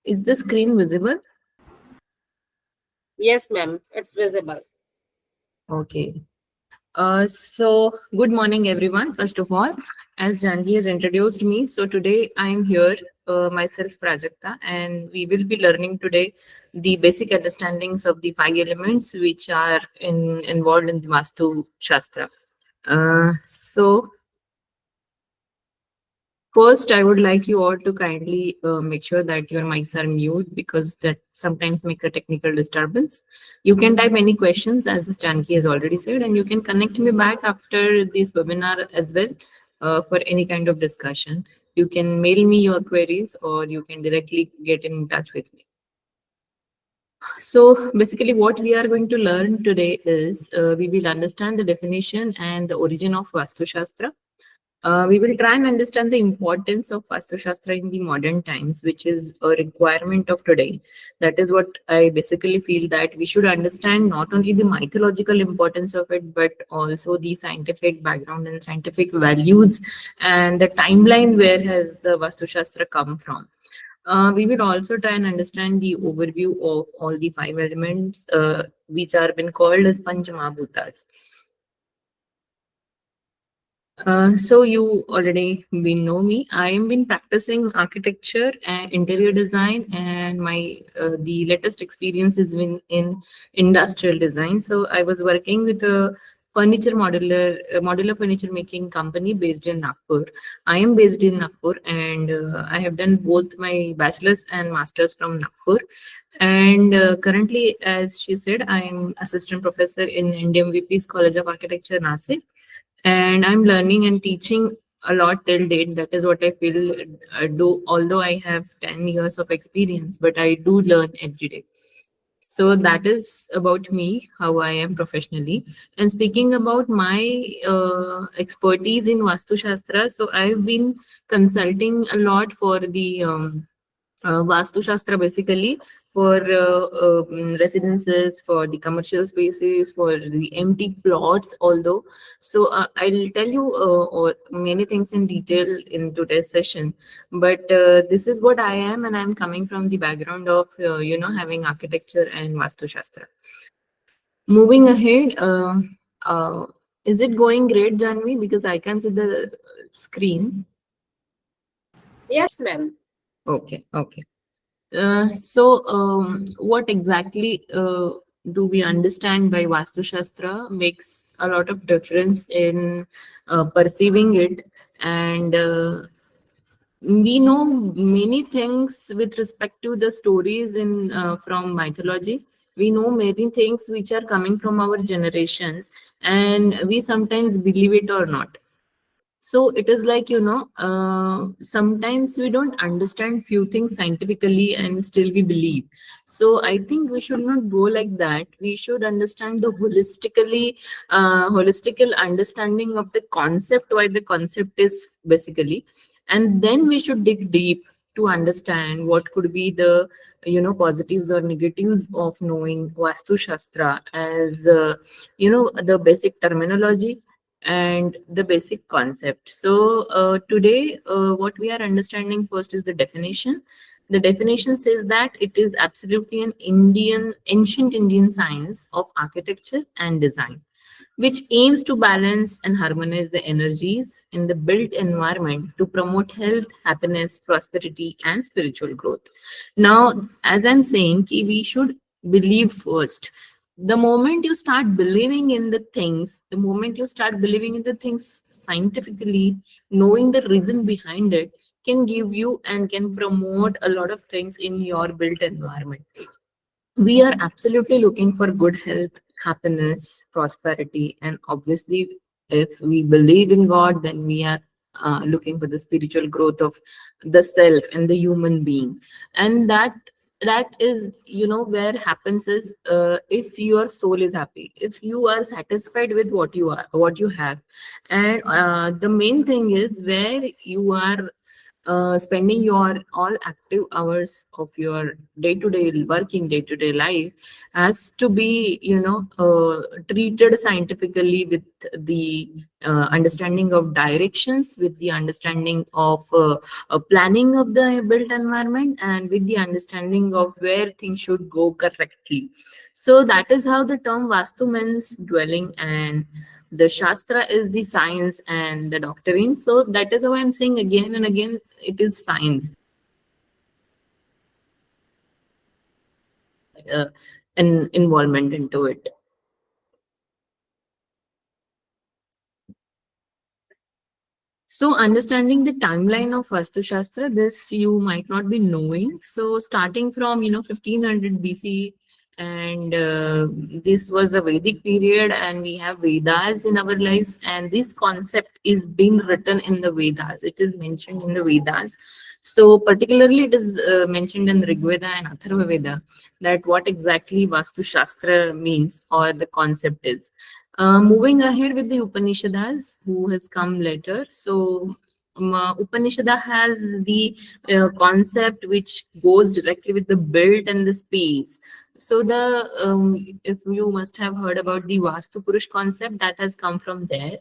Is the screen visible? Yes, ma'am, it's visible. Okay. So good morning, everyone. First of all, as Janvi has introduced me, so today I am here, myself Prajakta, and we will be learning today the basic understandings of the five elements which are involved in the Vastu Shastra. So first, I would like you all to kindly make sure that your mics are mute because that sometimes make a technical disturbance. You can type any questions as Janki has already said, and you can connect me back after this webinar as well for any kind of discussion. You can mail me your queries or you can directly get in touch with me. So basically what we are going to learn today is we will understand the definition and the origin of Vastu Shastra. We will try and understand the importance of Vastushastra in the modern times, which is a requirement of today. That is what I basically feel that we should understand not only the mythological importance of it, but also the scientific background and scientific values and the timeline where has the Vastushastra come from. We will also try and understand the overview of all the five elements, which are been called as Panchamahabhutas. So you already been know me. I have been practicing architecture and interior design, and my the latest experience is in industrial design. So I was working with a modular furniture making company based in Nagpur. I am based in Nagpur, and I have done both my bachelor's and master's from Nagpur. And currently, as she said, I am assistant professor in NDMVP's College of Architecture, Nasik, and I'm learning and teaching a lot till date. That is what I feel do. Although I have 10 years of experience, but I do learn every day. So that is about me, how I am professionally. And speaking about my expertise in Vastu Shastra, so I've been consulting a lot for the Vastu Shastra basically for residences, for the commercial spaces, for the empty plots. Although, so I'll tell you many things in detail in today's session. But this is what I am, and I'm coming from the background of having architecture and Vastu Shastra. Moving ahead, uh, is it going great, Janvi? Because I can see the screen. Yes, ma'am. Okay, okay. So, what exactly do we understand by Vastu Shastra makes a lot of difference in perceiving it, and we know many things with respect to the stories in from mythology. We know many things which are coming from our generations, and we sometimes believe it or not. So it is like, sometimes we don't understand few things scientifically and still we believe. So I think we should not go like that. We should understand the holistical understanding of the concept, why the concept is basically, and then we should dig deep to understand what could be the positives or negatives of knowing Vastu Shastra as the basic terminology and the basic concept. So today, what we are understanding first is the definition. The definition says that it is absolutely an ancient Indian science of architecture and design, which aims to balance and harmonize the energies in the built environment to promote health, happiness, prosperity, and spiritual growth. Now, as I'm saying, we should believe first. The moment you start believing in the things, the moment you start believing in the things scientifically, knowing the reason behind it can give you and can promote a lot of things in your built environment. We are absolutely looking for good health, happiness, prosperity, and obviously, if we believe in God, then we are looking for the spiritual growth of the self and the human being. And that is, where happens is, if your soul is happy, if you are satisfied with what you have, and the main thing is where you are spending your all active hours of your day-to-day life has to be, treated scientifically, with the understanding of directions, with the understanding of planning of the built environment, and with the understanding of where things should go correctly. So that is how the term Vastu means dwelling, and the Shastra is the science and the doctrine. So that is how I'm saying again and again, it is science. Uh, an involvement into it. So, understanding the timeline of Vastu Shastra, this you might not be knowing. So, starting from 1500 BC, and this was a Vedic period, and we have Vedas in our lives, and this concept is being written in the Vedas. It is mentioned in the Vedas. So, particularly, it is mentioned in Rig Veda and Atharva Veda, that what exactly Vastu Shastra means, or the concept is. Moving ahead with the Upanishads, who has come later. So, Upanishada has the concept which goes directly with the build and the space. So, if you must have heard about the Vastu Purush concept, that has come from there.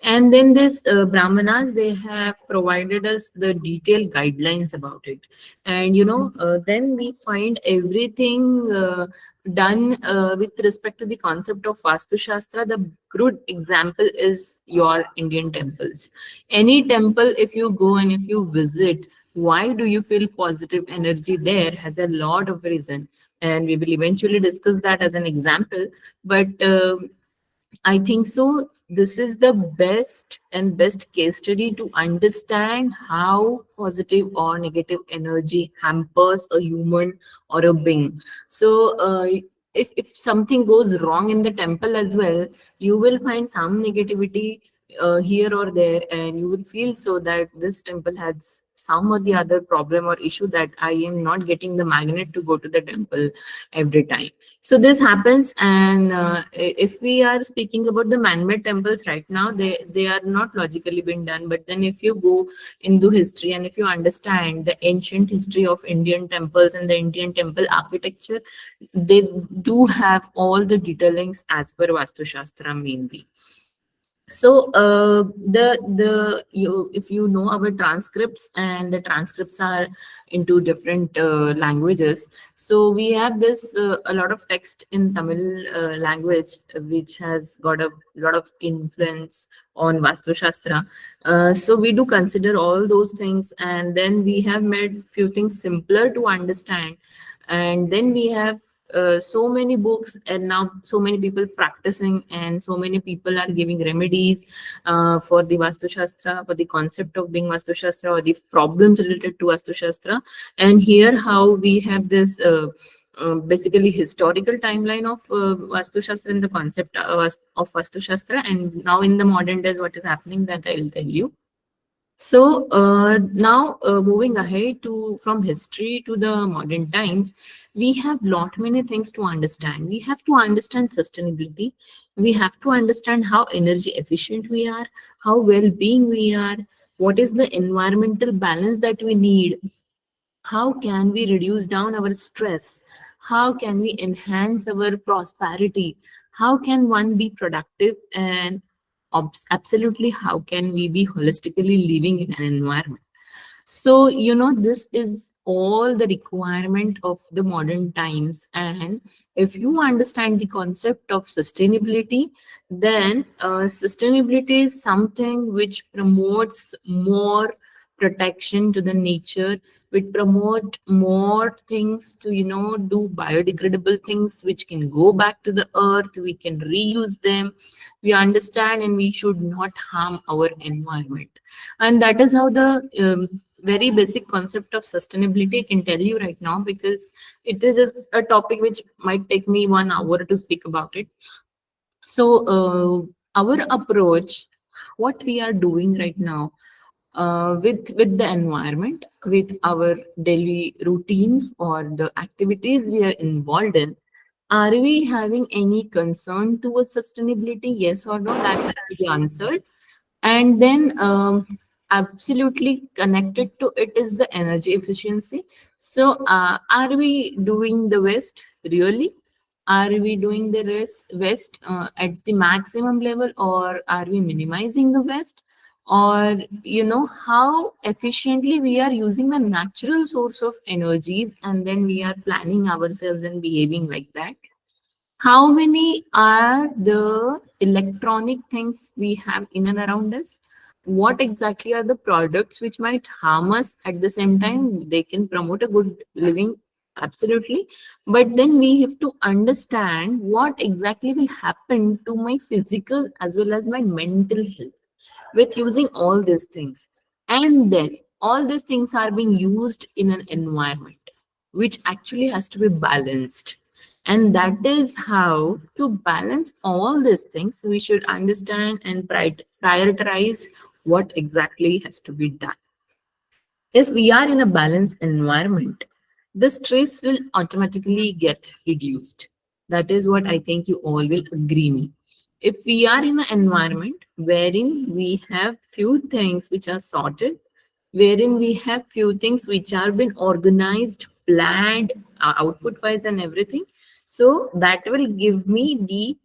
And then this Brahmanas, they have provided us the detailed guidelines about it. And then we find everything done with respect to the concept of Vastu Shastra. The good example is your Indian temples. Any temple, if you go and if you visit, why do you feel positive energy there has a lot of reason. And we will eventually discuss that as an example. But I think so. This is the best case study to understand how positive or negative energy hampers a human or a being. So, if something goes wrong in the temple as well, you will find some negativity here or there, and you will feel so that this temple has some or the other problem or issue, that I am not getting the magnet to go to the temple every time. So this happens, and if we are speaking about the man-made temples right now, they are not logically been done. But then, if you go into history and if you understand the ancient history of Indian temples and the Indian temple architecture, they do have all the detailings as per Vastu Shastra mainly. So the you if you know our transcripts, and the transcripts are into different languages. So we have this a lot of text in Tamil language, which has got a lot of influence on Vastu Shastra. So we do consider all those things, and then we have made few things simpler to understand. And then we have so many books, and now so many people practicing, and so many people are giving remedies for the Vastu Shastra, for the concept of being Vastu Shastra, or the problems related to Vastu Shastra. And here how we have this basically historical timeline of Vastu Shastra and the concept of Vastu Shastra, and now in the modern days what is happening, that I will tell you. So now moving ahead to from history to the modern times, we have lot many things to understand. We have to understand sustainability. We have to understand how energy efficient we are, how well-being we are, what is the environmental balance that we need, how can we reduce down our stress, how can we enhance our prosperity, how can one be productive, and absolutely how can we be holistically living in an environment. So, this is all the requirement of the modern times. And if you understand the concept of sustainability, then sustainability is something which promotes more protection to the nature, which promote more things to, do biodegradable things which can go back to the earth, we can reuse them. We understand, and we should not harm our environment. And that is how the very basic concept of sustainability I can tell you right now, because it is just a topic which might take me 1 hour to speak about it. So our approach, what we are doing right now with the environment, with our daily routines or the activities we are involved in, are we having any concern towards sustainability, yes or no? That has to be answered. And then absolutely connected to it is the energy efficiency. So, are we doing the waste really? Are we doing the waste at the maximum level, or are we minimizing the waste? Or, how efficiently we are using the natural source of energies, and then we are planning ourselves and behaving like that. How many are the electronic things we have in and around us? What exactly are the products which might harm us? At the same time, they can promote a good living, absolutely. But then we have to understand what exactly will happen to my physical as well as my mental health with using all these things. And then all these things are being used in an environment which actually has to be balanced. And that is how to balance all these things, we should understand and prioritize what exactly has to be done. If we are in a balanced environment, the stress will automatically get reduced. That is what I think you all will agree me. If we are in an environment wherein we have few things which are sorted, wherein we have few things which are been organized, planned, output wise and everything, so that will give me the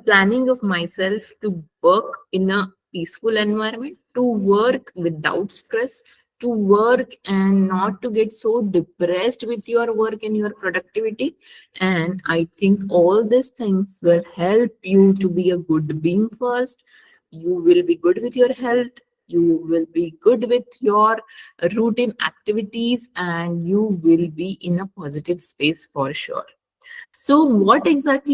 planning of myself to work in a peaceful environment, to work without stress, to work and not to get so depressed with your work and your productivity. And I think all these things will help you to be a good being first. You will be good with your health, you will be good with your routine activities, and you will be in a positive space for sure. So what exactly